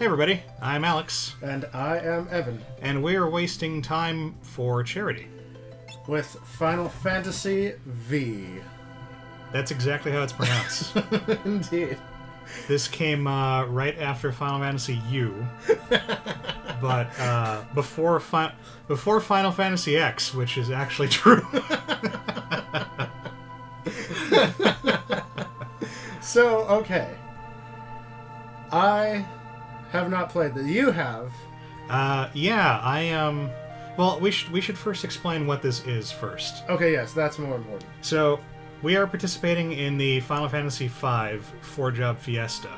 Hey everybody, I'm Alex. And I am Evan. And we're wasting time for charity. With Final Fantasy V. That's exactly how it's pronounced. Indeed. This came right after Final Fantasy U. But before Final Fantasy X, which is actually true. So, okay. I have not played that. You have. Yeah, I am. Well, we should first explain what this is first. Okay, yes, that's more important. So, we are participating in the Final Fantasy V Four Job Fiesta.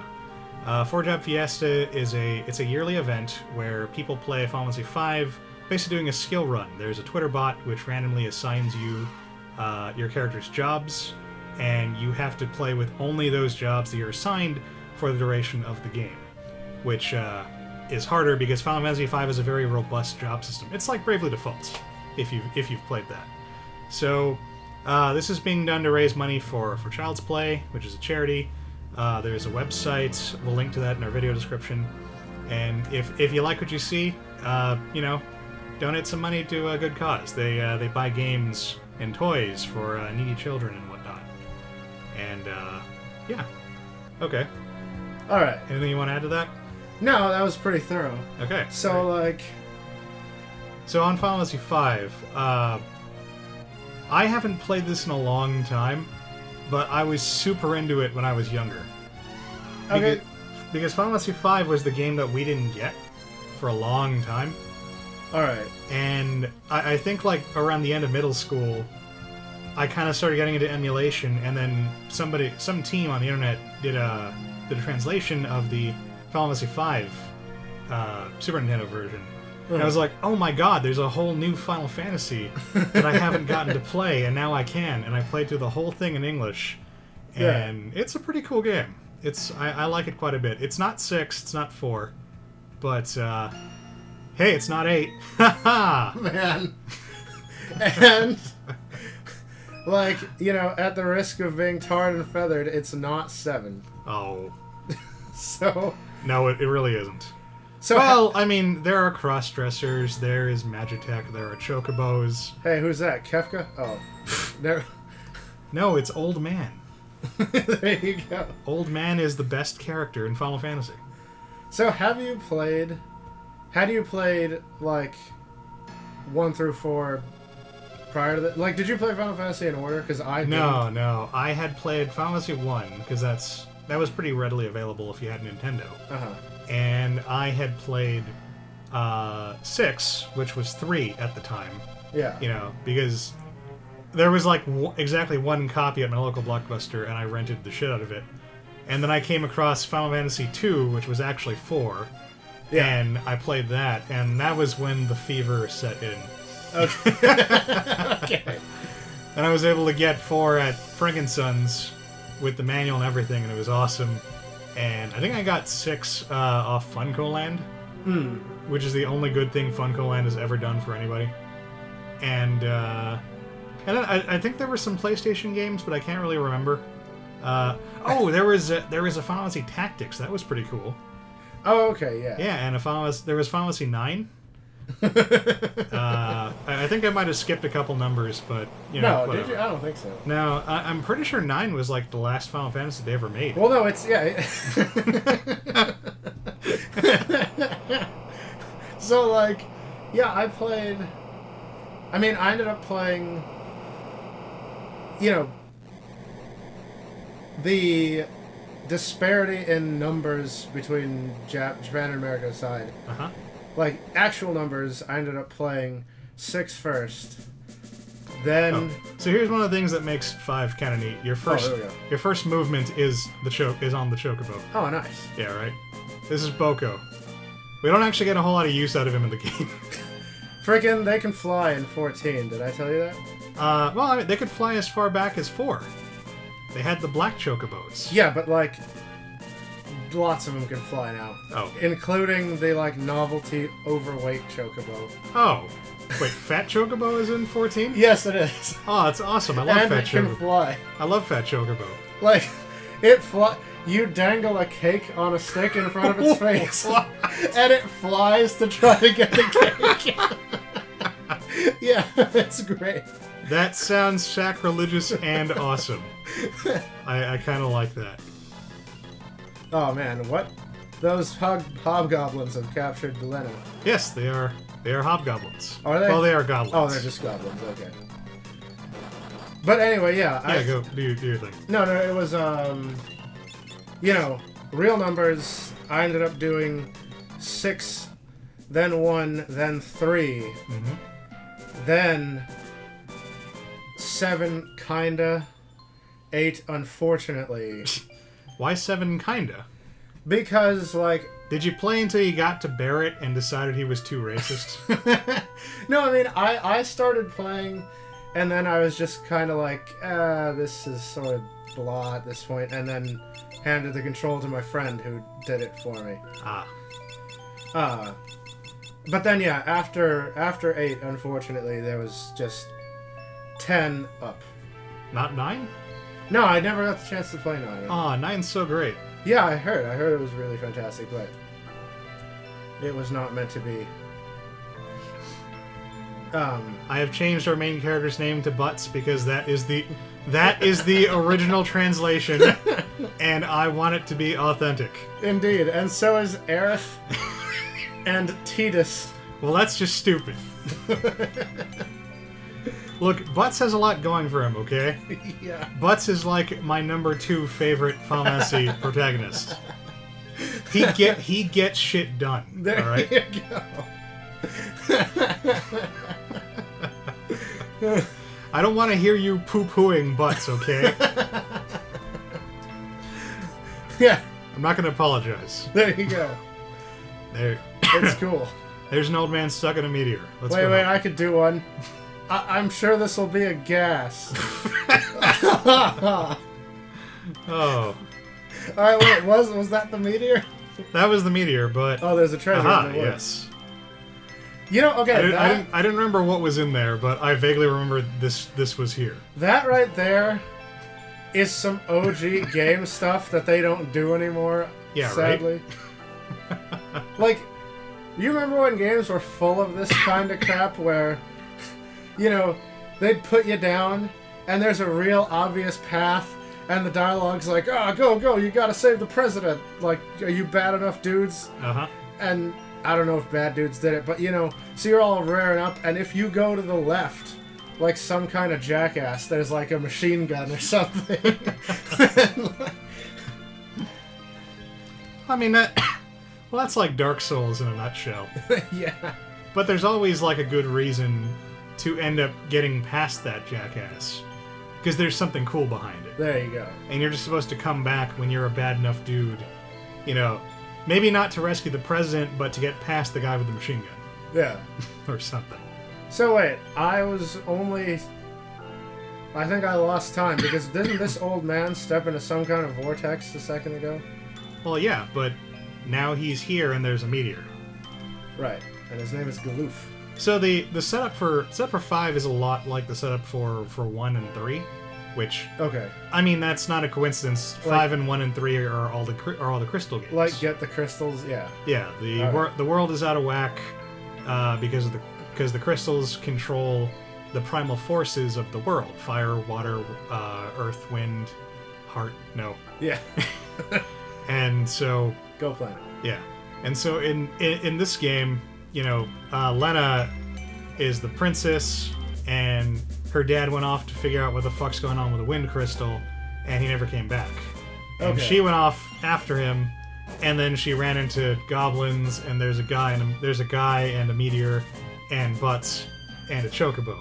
Four Job Fiesta is a yearly event where people play Final Fantasy V, basically doing a skill run. There's a Twitter bot which randomly assigns you your character's jobs, and you have to play with only those jobs that you're assigned for the duration of the game, which is harder because Final Fantasy V is a very robust job system. It's like Bravely Default, if you've played that. So this is being done to raise money for Child's Play, which is a charity. There's a website. We'll link to that in our video description. And if you like what you see, donate some money to a good cause. They buy games and toys for needy children and whatnot. And yeah, okay. All right. Anything you want to add to that? No, that was pretty thorough. Okay. So, great. So on Final Fantasy V, I haven't played this in a long time, but I was super into it when I was younger. Okay. Because Final Fantasy V was the game that we didn't get for a long time. All right. And I think like around the end of middle school, I kind of started getting into emulation, and then some team on the internet did a translation of the Final Fantasy V Super Nintendo version. And I was like, oh my god, there's a whole new Final Fantasy that I haven't gotten to play, and now I can. And I played through the whole thing in English, and it's a pretty cool game. I like it quite a bit. It's not 6, it's not 4, but hey, it's not 8. Haha! Man. And, at the risk of being tarred and feathered, it's not 7. Oh. So... No, it really isn't. So well, I mean, there are cross-dressers, there is Magitech, there are chocobos. Hey, who's that? Kefka? Oh. Never... No, it's Old Man. There you go. Old Man is the best character in Final Fantasy. So had you played, 1 through 4 prior to that? Like, did you play Final Fantasy in order? Because I didn't. No. I had played Final Fantasy 1, because that was pretty readily available if you had Nintendo. Uh-huh. And I had played 6, which was 3 at the time. Yeah. Because there was exactly one copy at my local Blockbuster, and I rented the shit out of it. And then I came across Final Fantasy 2, which was actually 4. Yeah. And I played that, and that was when the fever set in. Okay. Okay. And I was able to get 4 at Frankenson's with the manual and everything, and it was awesome. And I think I got 6 off Funko Land, which is the only good thing Funko Land has ever done for anybody. And then I think there were some PlayStation games, but I can't really remember. There was a Final Fantasy Tactics. That was pretty cool. Oh, okay, yeah. Yeah, and there was Final Fantasy 9. I think I might have skipped a couple numbers, but No, whatever. did you? I don't think so. No, I'm pretty sure 9 was the last Final Fantasy they ever made. Well, no, it's So I played. I mean, I ended up playing. The disparity in numbers between Japan and America aside. Uh-huh. Actual numbers, I ended up playing 6 first. Then... So here's one of the things that makes 5 kind of neat. Your first movement is on the chocobo. Oh, nice. Yeah, right? This is Boko. We don't actually get a whole lot of use out of him in the game. Freaking, they can fly in 14. Did I tell you that? Well, I mean, they could fly as far back as 4. They had the black chocobos. Yeah, but lots of them can fly now. Oh. Including the novelty overweight chocobo. Oh. Wait, Fat Chocobo is in 14? Yes, it is. Oh, that's awesome. I love Fat Chocobo. And it can fly. I love Fat Chocobo. It fly. You dangle a cake on a stick in front of its face, and it flies to try to get the cake. Yeah, it's great. That sounds sacrilegious and awesome. I kind of like that. Oh man, what? Those hobgoblins have captured Delena. Yes, they are. They are hobgoblins. Are they? Well, they are goblins. Oh, they're just goblins. Okay. But anyway, yeah. Yeah, go do your thing. No, it was real numbers. I ended up doing 6, then 1, then 3, then 7, kinda, 8, unfortunately. Why 7, kinda? Because, like... Did you play until you got to Barrett and decided he was too racist? No, I mean, I started playing, and then I was just kind of like, this is sort of blah at this point, and then handed the control to my friend who did it for me. But then, yeah, after 8, unfortunately, there was just 10 up. Not 9? No, I never got the chance to play 9. Aw, 9's so great. Yeah, I heard it was really fantastic, but it was not meant to be. I have changed our main character's name to Butts because that is the original translation, and I want it to be authentic. Indeed, and so is Aerith and Tidus. Well, that's just stupid. Look, Butts has a lot going for him, okay? Yeah. Butts is like my number 2 favorite Final Fantasy protagonist. He gets shit done. There all right? You go. I don't want to hear you poo-pooing Butts, okay? Yeah. I'm not going to apologize. There you go. There. It's cool. There's an old man stuck in a meteor. Let's wait, go. I could do one. I'm sure this will be a gas. Oh. Alright, wait, was that the meteor? That was the meteor, but... Oh, there's a treasure in the woods. Yes. You know, okay, I didn't remember what was in there, but I vaguely remember this was here. That right there is some OG game stuff that they don't do anymore, sadly. Right? Like, you remember when games were full of this kind of crap where, they'd put you down and there's a real obvious path and the dialogue's like, go, you gotta save the president. Like, are you bad enough, dudes? Uh-huh. And I don't know if bad dudes did it, but so you're all rearing up, and if you go to the left, like some kind of jackass, there's like a machine gun or something. I mean, that's like Dark Souls in a nutshell. Yeah. But there's always like a good reason to end up getting past that jackass. Because there's something cool behind it. There you go. And you're just supposed to come back when you're a bad enough dude, maybe not to rescue the president, but to get past the guy with the machine gun. Yeah. Or something. So wait, I think I lost time, because didn't this old man step into some kind of vortex a second ago? Well, yeah, but now he's here and there's a meteor. Right, and his name is Galoof. So the setup for 5 is a lot like the setup for 1 and 3, which okay. I mean, that's not a coincidence. 5 and 1 and 3 are all the crystal games. Like get the crystals, yeah. Yeah, the world is out of whack because the crystals control the primal forces of the world: fire, water, earth, wind, heart. No. Yeah. And so Go Planet. Yeah, and so in this game, Lena is the princess, and her dad went off to figure out what the fuck's going on with the wind crystal, and he never came back. And she went off after him, and then she ran into goblins, and there's a guy and a meteor, and Butts, and a chocobo,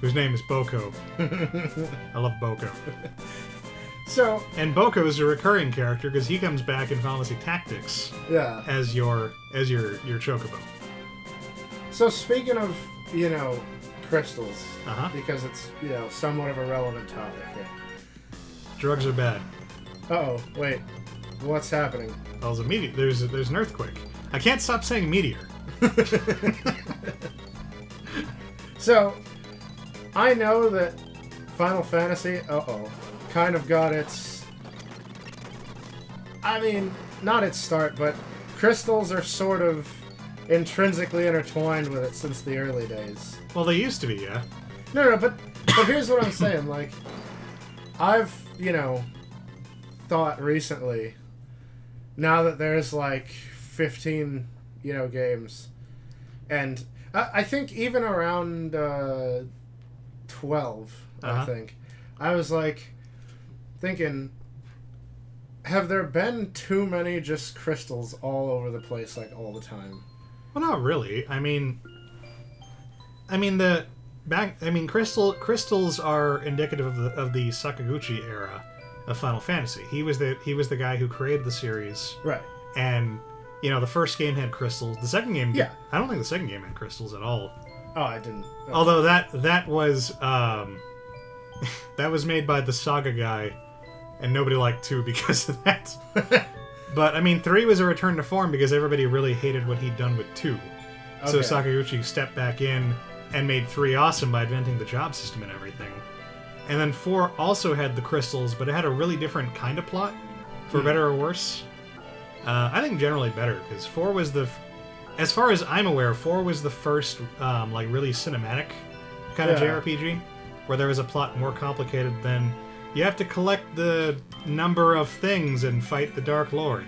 whose name is Boko. I love Boko. And Boko is a recurring character because he comes back in Final Fantasy Tactics. Yeah. As your chocobo. So speaking of crystals, because it's somewhat of a relevant topic here. Drugs are bad. Uh-oh, wait, what's happening? Well, there's a meteor. There's an earthquake. I can't stop saying meteor. So, I know that Final Fantasy, kind of got its I mean, not its start, but crystals are sort of intrinsically intertwined with it since the early days. Well, they used to be, yeah. No, but here's what I'm saying. Like, I've, thought recently, now that there's like 15, games, and I think even around 12, I think, I was like thinking, have there been too many just crystals all over the place, like all the time? Well, not really. I mean, crystals are indicative of the Sakaguchi era of Final Fantasy. He was the guy who created the series, right? And the first game had crystals. The second game, yeah, I don't think the second game had crystals at all. Oh, I didn't. Oh. Although that was that was made by the Saga guy, and nobody liked 2 because of that. But 3 was a return to form because everybody really hated what he'd done with 2. Okay. So Sakaguchi stepped back in and made 3 awesome by inventing the job system and everything. And then 4 also had the crystals, but it had a really different kind of plot, for better or worse. I think generally better, because 4 was as far as I'm aware, 4 was the first really cinematic kind of JRPG, where there was a plot more complicated than you have to collect the number of things and fight the Dark Lord.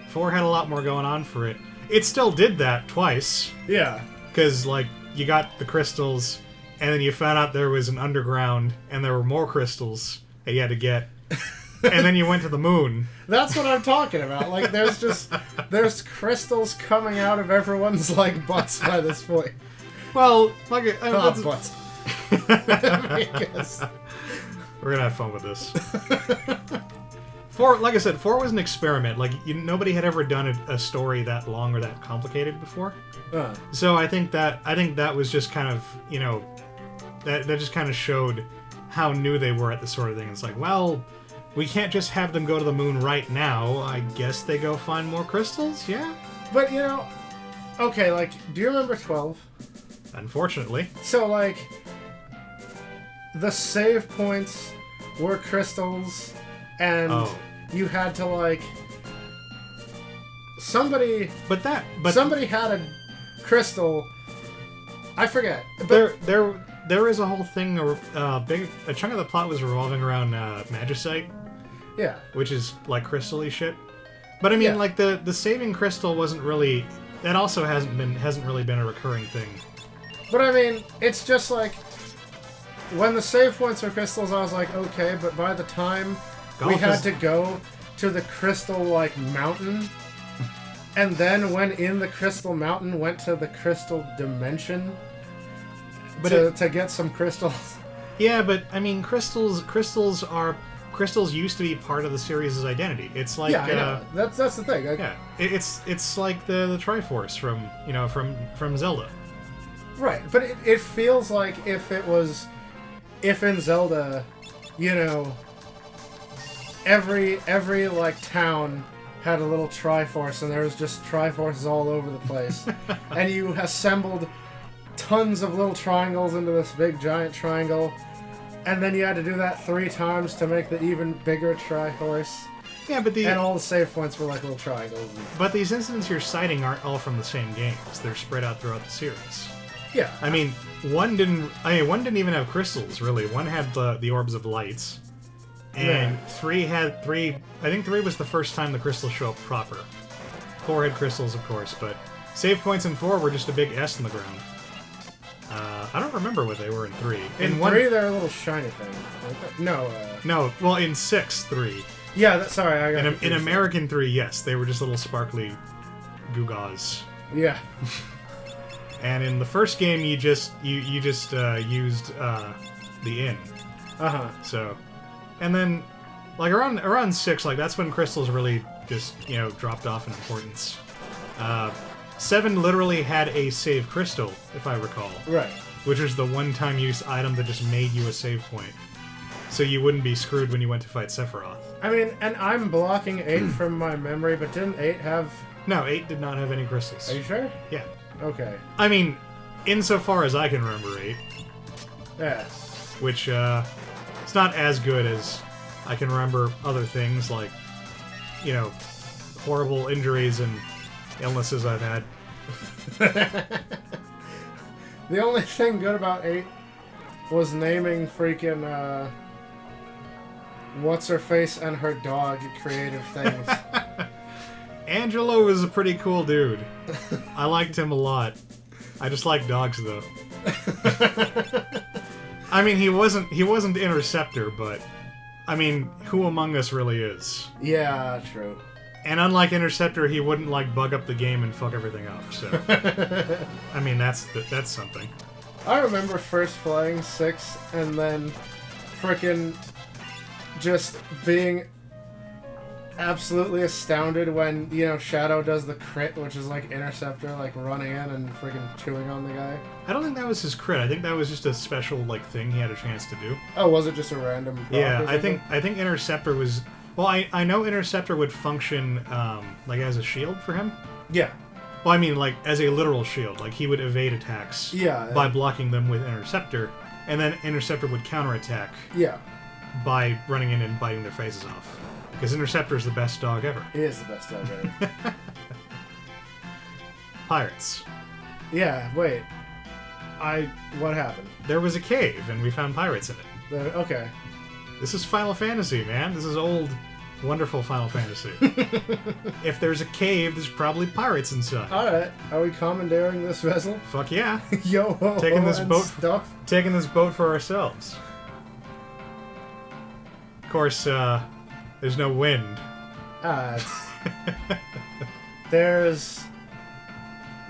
4 had a lot more going on for it. It still did that twice. Yeah. Because, you got the crystals, and then you found out there was an underground, and there were more crystals that you had to get. And then you went to the moon. That's what I'm talking about. Like, there's crystals coming out of everyone's, butts by this point. Well, butts. I guess. We're gonna have fun with this. 4, like I said, 4 was an experiment. Nobody had ever done a story that long or that complicated before. So I think that was just kind of, that just kind of showed how new they were at this sort of thing. It's like, well, we can't just have them go to the moon right now. I guess they go find more crystals, yeah? But, okay, do you remember 12? Unfortunately. So, the save points were crystals, and you had to, somebody had a crystal. I forget. But there is a whole thing. A chunk of the plot was revolving around Magicite. Yeah. Which is crystal-y shit. But the saving crystal wasn't really. That also hasn't really been a recurring thing. But it's just when the save points were crystals, I was like, okay. But by the time we had to go to the crystal mountain. And then when in the Crystal Mountain, went to the Crystal Dimension to get some crystals. Yeah, but crystals used to be part of the series' identity. It's like I know. That's the thing. It's like the Triforce from Zelda. Right, but it feels like if in Zelda, every town had a little Triforce, and there was just Triforces all over the place. And you assembled tons of little triangles into this big giant triangle, and then you had to do that 3 times to make the even bigger Triforce. Yeah, and all the save points were little triangles. But these incidents you're citing aren't all from the same games. They're spread out throughout the series. Yeah. One didn't even have crystals, really. One had the Orbs of Lights. And 3 had 3. I think 3 was the first time the crystals show up proper. 4 had crystals, of course, but save points in 4 were just a big S in the ground. I don't remember what they were in 3. In 3, they're a little shiny thing. No. No. Well, in 6, 3. Yeah. Sorry, I got. In American 3, yes, they were just little sparkly gewgaws. Yeah. And in the first game, you just used the inn. So. And then, around 6, that's when crystals really just, dropped off in importance. 7 literally had a save crystal, if I recall. Right. Which was the one-time use item that just made you a save point. So you wouldn't be screwed when you went to fight Sephiroth. And I'm blocking 8 from my memory, but didn't 8 have... No, 8 did not have any crystals. Are you sure? Yeah. Okay. Insofar as I can remember 8. Yeah. Which, it's not as good as I can remember other things, like horrible injuries and illnesses I've had. The only thing good about 8 was naming freaking, what's-her-face and her dog creative things. Angelo was a pretty cool dude. I liked him a lot. I just like dogs, though. I mean, he wasn't Interceptor, but I mean, who among us really is? Yeah, true. And unlike Interceptor, he wouldn't like bug up the game and fuck everything up. So, I mean, that's something. I remember first playing 6 and then frickin' just being absolutely astounded when, Shadow does the crit, which is like Interceptor, like running in and freaking chewing on the guy. I don't think that was his crit. I think that was just a special thing he had a chance to do. Oh, was it just a random drop? Yeah, I think Interceptor was. Well, I know Interceptor would function as a shield for him. Yeah. Well, I mean as a literal shield. Like he would evade attacks. Yeah. By blocking them with Interceptor, and then Interceptor would counterattack. Yeah. By running in and biting their faces off. Because Interceptor is the best dog ever. He is the best dog ever. Pirates. Yeah, wait. What happened? There was a cave, and we found pirates in it. Okay. This is Final Fantasy, man. This is old, wonderful Final Fantasy. If there's a cave, there's probably pirates inside. Alright. Are we commandeering this vessel? Fuck yeah. Yo, taking this boat stuff. Taking this boat for ourselves. Of course, there's no wind. There's...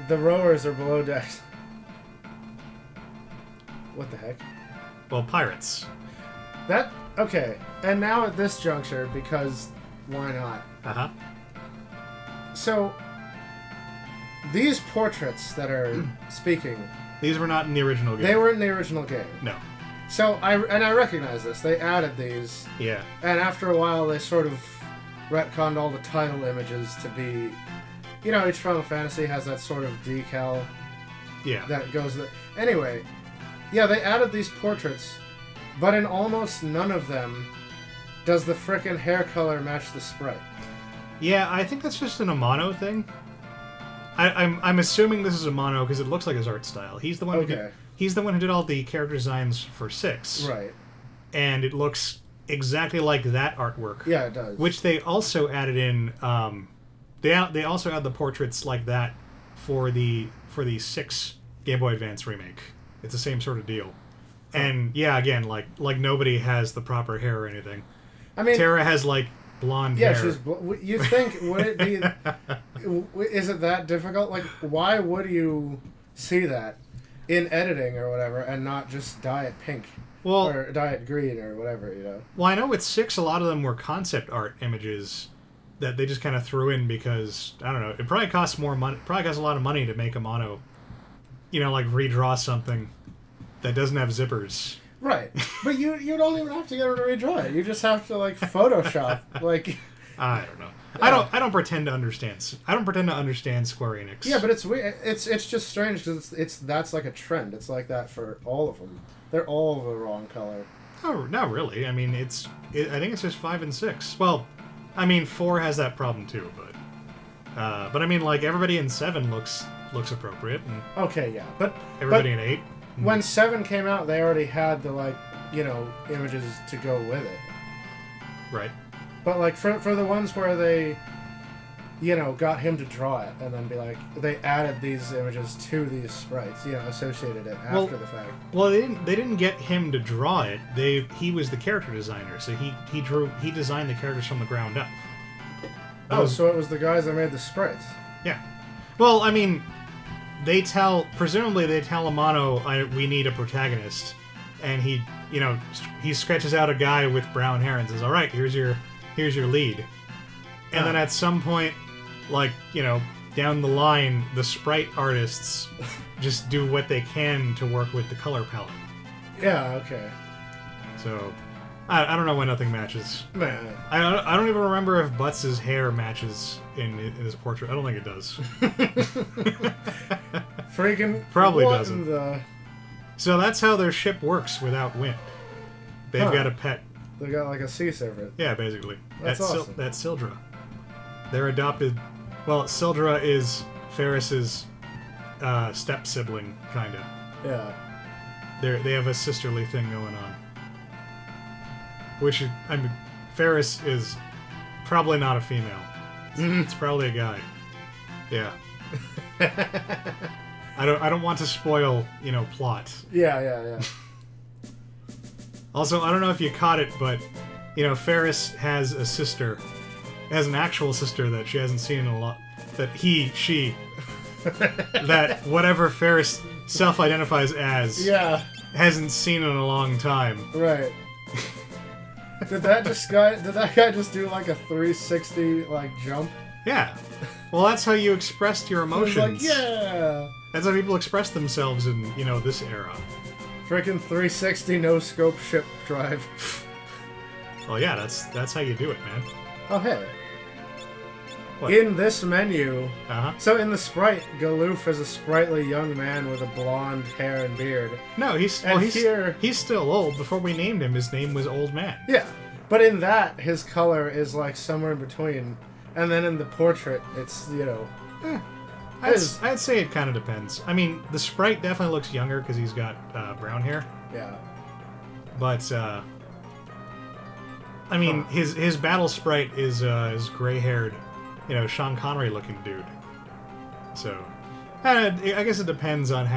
The rowers are below decks. What the heck? Well, pirates. Okay. And now at this juncture, because why not? Uh-huh. So, these portraits that are speaking... These were not in the original game. They were in the original game. No. So, I recognize this. They added these. Yeah. And after a while, they sort of retconned all the title images to be... each Final Fantasy has that sort of decal. Yeah. That goes... Anyway, yeah, they added these portraits, but in almost none of them does the frickin' hair color match the sprite. Yeah, I think that's just an Amano thing. I'm assuming this is Amano because it looks like his art style. He's the one. Okay. He's the one who did all the character designs for 6. Right. And it looks exactly like that artwork. Yeah, it does. Which they also added in. They also add the portraits like that for the 6 Game Boy Advance remake. It's the same sort of deal. And yeah, again, like nobody has the proper hair or anything. I mean, Terra has blonde hair. Yeah, she's. You think would it be? Is it that difficult? Like, why would you see that in editing or whatever, and not just dye it pink? Well, or dye it green or whatever, Well, I know with 6, a lot of them were concept art images that they just kind of threw in because I don't know. It probably costs more money. Probably costs a lot of money to make a mono. Redraw something that doesn't have zippers. Right, but you don't even have to get her to redraw it. You just have to Photoshop I don't know. Yeah. I don't pretend to understand. I don't pretend to understand Square Enix. Yeah, but it's weird. It's just strange because that's like a trend. It's like that for all of them. They're all the wrong color. Oh, not really. I mean, I think it's just 5 and 6. Well, I mean 4 has that problem too, but I mean everybody in 7 looks appropriate. And okay, yeah, but everybody in 8. When 7 came out, they already had the images to go with it. Right. But for the ones where they, got him to draw it and then be they added these images to these sprites, associated it after the fact. Well, they didn't get him to draw it. He was the character designer, so he designed the characters from the ground up. So it was the guys that made the sprites. Yeah. Well, I mean, presumably they tell Amano, we need a protagonist, and he sketches out a guy with brown hair and says, all right, here's your lead. And then at some point, down the line, the sprite artists just do what they can to work with the color palette. Yeah, okay. So, I don't know why nothing matches. Man. I don't even remember if Butts' hair matches in his portrait. I don't think it does. Freaking probably doesn't. So that's how their ship works without wind. They've got a pet. They got a sea serpent. Yeah, basically. That's awesome. That's Sildra. They're adopted. Well, Sildra is Ferris's step sibling, kinda. Yeah. They have a sisterly thing going on. Which I mean, Ferris is probably not a female. It's probably a guy. Yeah. I don't want to spoil, plot. Yeah. Also, I don't know if you caught it, but Ferris has a sister, has an actual sister that she hasn't seen in a lot. That she, that whatever Ferris self-identifies as, hasn't seen in a long time. Right. Did that guy just do like a 360 jump? Yeah. Well, that's how you expressed your emotions. He was like, yeah. That's how people express themselves in this era. Freaking 360 no scope ship drive. Well, yeah, that's how you do it, man. Oh hey. What? In this menu, so in the sprite, Galoof is a sprightly young man with a blonde hair and beard. No, he's still old. Before we named him, his name was Old Man. Yeah, but in that, his color is like somewhere in between, and then in the portrait, it's I'd say it kind of depends. I mean, the sprite definitely looks younger because he's got brown hair. Yeah. But I mean, his battle sprite is gray-haired. Sean Connery-looking dude. So, I guess it depends on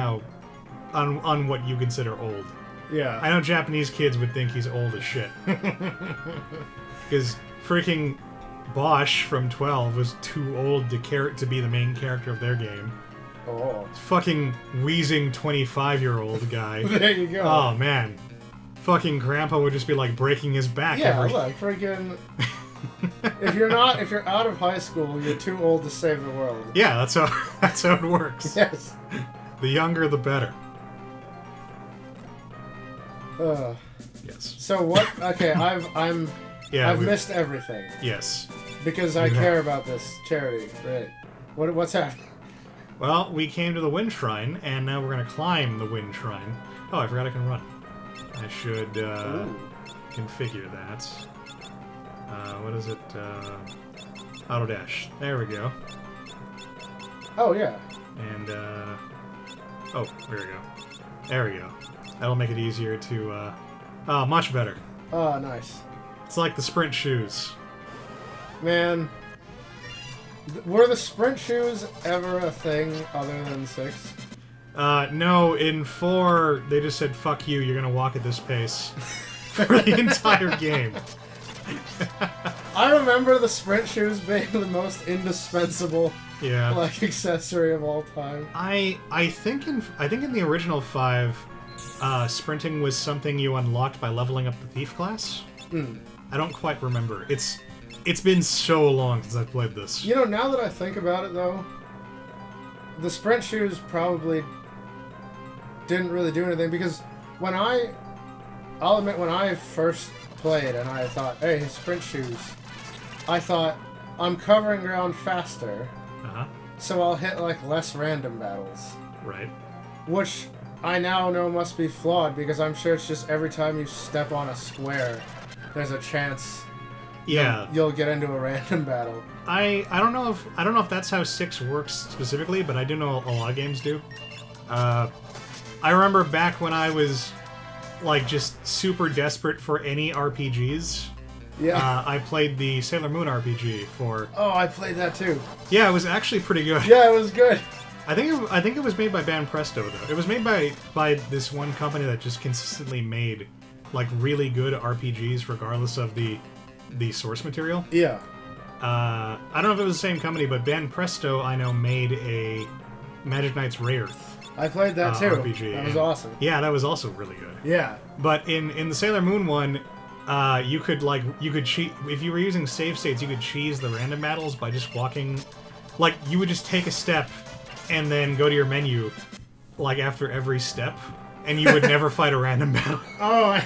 on what you consider old. Yeah. I know Japanese kids would think he's old as shit. Because freaking Bosch from 12 was too old to be the main character of their game. Oh. Fucking wheezing 25-year-old guy. There you go. Oh, man. Fucking Grandpa would just be, breaking his back. Yeah, look, freaking... if you're out of high school, you're too old to save the world. Yeah, that's how it works. Yes. The younger, the better. Yes. So what? Okay, I've missed everything. Yes. Because I care about this charity, right? What's happening? Well, we came to the Wind Shrine, and now we're gonna climb the Wind Shrine. Oh, I forgot I can run. I should configure that. What is it? Auto dash. There we go. Oh, yeah. And, oh, there we go. There we go. That'll make it easier to, oh, much better. Oh, nice. It's like the sprint shoes. Man. Were the sprint shoes ever a thing other than 6? No, in 4, they just said, fuck you, you're gonna walk at this pace. For the entire game. I remember the sprint shoes being the most indispensable accessory of all time. I think in the original 5, sprinting was something you unlocked by leveling up the thief class. I don't quite remember. It's been so long since I've played this. Now that I think about it though, the sprint shoes probably didn't really do anything because I'll admit when I first played and I thought, hey, sprint shoes, I thought, I'm covering ground faster, so I'll hit less random battles. Right. Which I now know must be flawed because I'm sure it's just every time you step on a square, there's a chance you'll get into a random battle. I don't know if that's how 6 works specifically, but I do know a lot of games do. I remember back when I was just super desperate for any RPGs. Yeah. I played the Sailor Moon RPG for... Oh, I played that too. Yeah, it was actually pretty good. Yeah, it was good. I think it was made by Banpresto though. It was made by this one company that just consistently made really good RPGs regardless of the source material. Yeah. I don't know if it was the same company, but Banpresto I know made a Magic Knights Rayearth. I played that too. RPG. That was awesome. Yeah, that was also really good. Yeah. But in the Sailor Moon one, you could cheat if you were using save states. You could cheese the random battles by just walking. You would just take a step and then go to your menu, after every step, and you would never fight a random battle. Oh.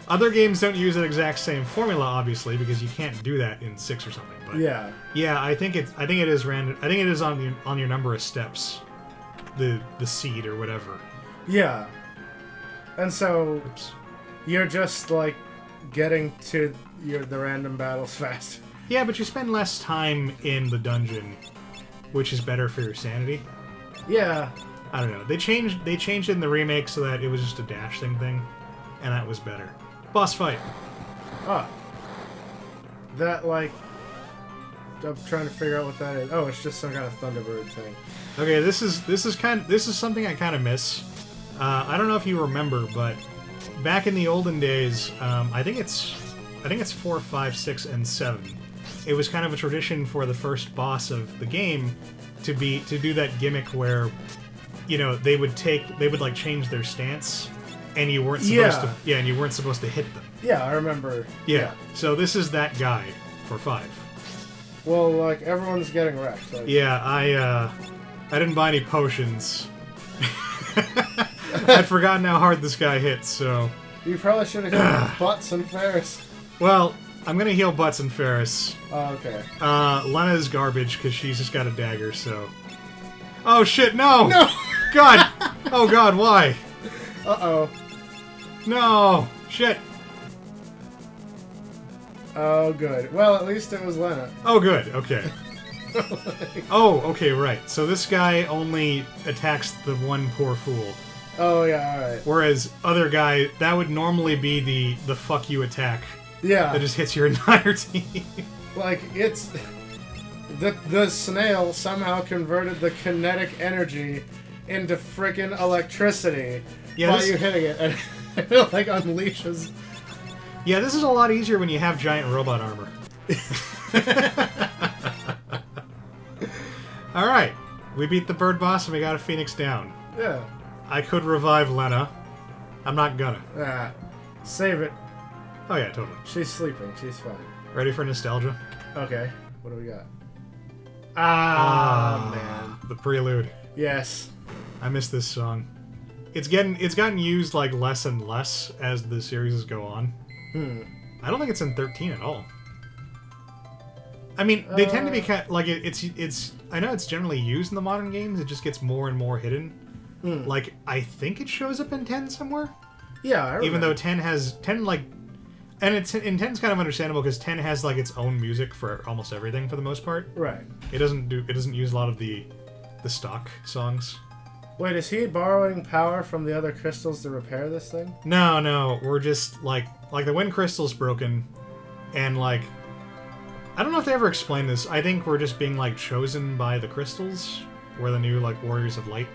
Other games don't use that exact same formula, obviously, because you can't do that in 6 or something. But yeah, I think it is random. I think it is on your number of steps, the seed or whatever. Yeah, and so you're just getting to the random battles fast. Yeah, but you spend less time in the dungeon, which is better for your sanity. Yeah. I don't know. They changed it in the remake so that it was just a dashing thing, and that was better. Boss fight. Oh. That, like... I'm trying to figure out what that is. Oh, it's just some kind of Thunderbird thing. Okay, this is something I kind of miss. I don't know if you remember, but back in the olden days, I think it's 4, 5, 6, and 7. It was kind of a tradition for the first boss of the game to do that gimmick where, you know, they would like change their stance, and you weren't supposed to. Yeah, and you weren't supposed to hit them. Yeah, I remember. Yeah. So this is that guy for 5. Well, like, everyone's getting wrecked. Like... Yeah, I didn't buy any potions. I'd forgotten how hard this guy hits, so... You probably should have hit Butts and Ferris. Well, I'm gonna heal Butts and Ferris. Oh, okay. Lena's garbage, because she's just got a dagger, so... Oh, shit, no! No! God! Oh, God, why? Uh-oh. No! Shit! Oh, good. Well, at least it was Lena. Oh, good, okay. Oh, okay, right. So this guy only attacks the one poor fool. Oh, yeah, alright. Whereas other guy, that would normally be the fuck you attack. Yeah. That just hits your entire team. Like, it's... The snail somehow converted the kinetic energy into frickin' electricity by you hitting it, and I feel like unleashes... Yeah, this is a lot easier when you have giant robot armor. Alright, we beat the bird boss and we got a phoenix down. Yeah. I could revive Lena. I'm not gonna. Ah, save it. Oh yeah, totally. She's sleeping. She's fine. Ready for nostalgia? Okay. What do we got? Man. The prelude. Yes. I miss this song. It's gotten used like less and less as the series go on. I don't think it's in 13 at all. I mean, they tend to be like it's. I know it's generally used in the modern games. It just gets more and more hidden. Like I think it shows up in 10 somewhere. Yeah, I remember. Even though 10 has 10 like, and it's in 10's kind of understandable because 10 has like its own music for almost everything for the most part. Right. It doesn't use a lot of the stock songs. Wait, is he borrowing power from the other crystals to repair this thing? No, we're just like the wind crystal's broken, and like, I don't know if they ever explained this. I think we're just being like chosen by the crystals. We're the new like warriors of light,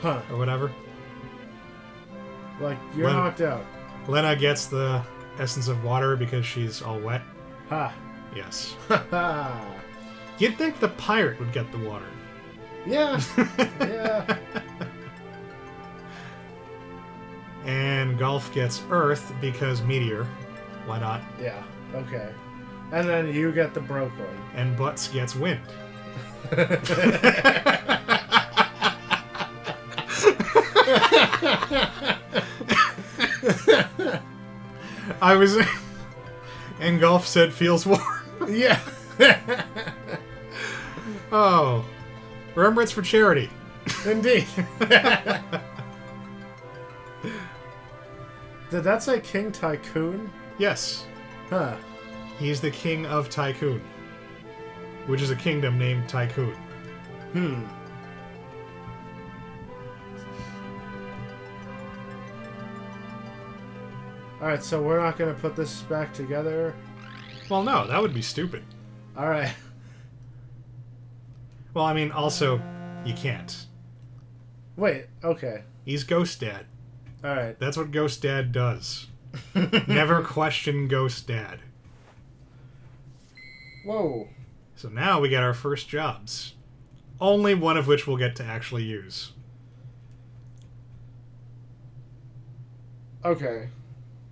or whatever. Like you're knocked out. Lena gets the essence of water because she's all wet. Ha. Yes. Ha. You'd think the pirate would get the water. Yeah. Yeah. And Golf gets Earth because meteor. Why not? Yeah. Okay. And then you get the broke one. And Butts gets wind. I was... And Golf said feels warm. Yeah. Oh. Remember, it's for charity. Indeed. Did that say King Tycoon? Yes. Huh. He's the king of Tycoon, which is a kingdom named Tycoon. Alright, so we're not going to put this back together? Well, no, that would be stupid. Alright. Well, I mean, also, you can't. Wait, okay. He's Ghost Dad. Alright. That's what Ghost Dad does. Never question Ghost Dad. Whoa. So now we get our first jobs. Only one of which we'll get to actually use. Okay.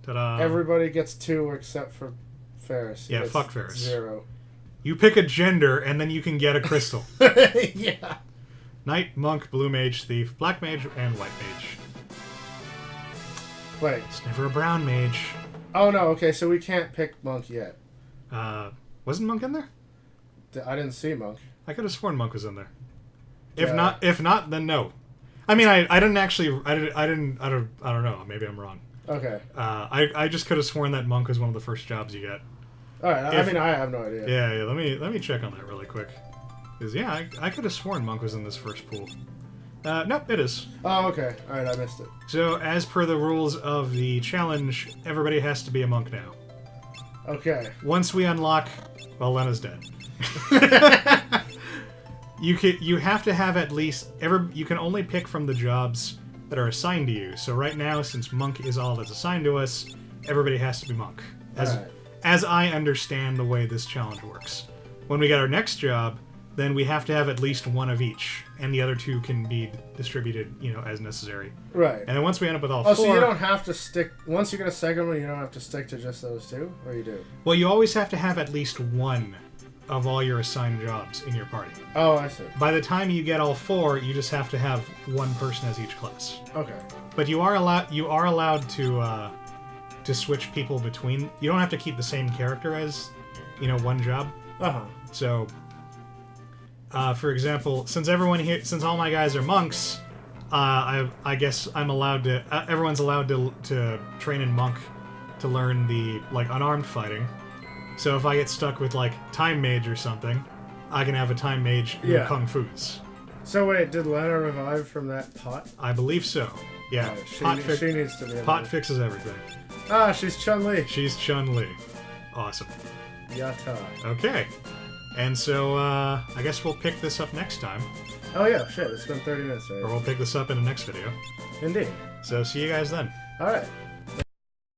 Ta-da. Everybody gets 2 except for Ferris. Yeah, fuck Ferris. 0. You pick a gender, and then you can get a crystal. Yeah. Knight, Monk, Blue Mage, Thief, Black Mage, and White Mage. Wait. It's never a Brown Mage. Oh, no, okay, so we can't pick Monk yet. Wasn't Monk in there? I didn't see Monk. I could have sworn Monk was in there. If not, then no. I mean, I didn't actually... I don't know. Maybe I'm wrong. Okay. I just could have sworn that Monk was one of the first jobs you get. All right. I mean, I have no idea. Yeah. Let me check on that really quick. Because yeah, I could have sworn monk was in this first pool. Nope, it is. Oh, okay. All right, I missed it. So as per the rules of the challenge, everybody has to be a monk now. Okay. Once we unlock, well, Lena's dead. You have to have at least you can only pick from the jobs that are assigned to you. So right now, since monk is all that's assigned to us, everybody has to be monk. As I understand the way this challenge works. When we get our next job, then we have to have at least one of each, and the other two can be distributed, as necessary. Right. And then once we end up with all four... Oh, so you don't have to stick... Once you get a second one, you don't have to stick to just those two? Or you do? Well, you always have to have at least one of all your assigned jobs in your party. Oh, I see. By the time you get all four, you just have to have one person as each class. Okay. But you are allowed to switch people between... You don't have to keep the same character as, one job. Uh-huh. So... for example, since all my guys are monks, I guess I'm allowed to. Everyone's allowed to train in monk to learn the unarmed fighting. So if I get stuck with time mage or something, I can have a time mage who kung fu's. So wait, did Lena revive from that pot? I believe so. Yeah, she needs to be. Pot fixes everything. Ah, she's Chun-Li. She's Chun-Li. Awesome. Yatta. Okay. And so, I guess we'll pick this up next time. Oh yeah, shit, it's been 30 minutes already. Or we'll pick this up in the next video. Indeed. So, see you guys then. Alright.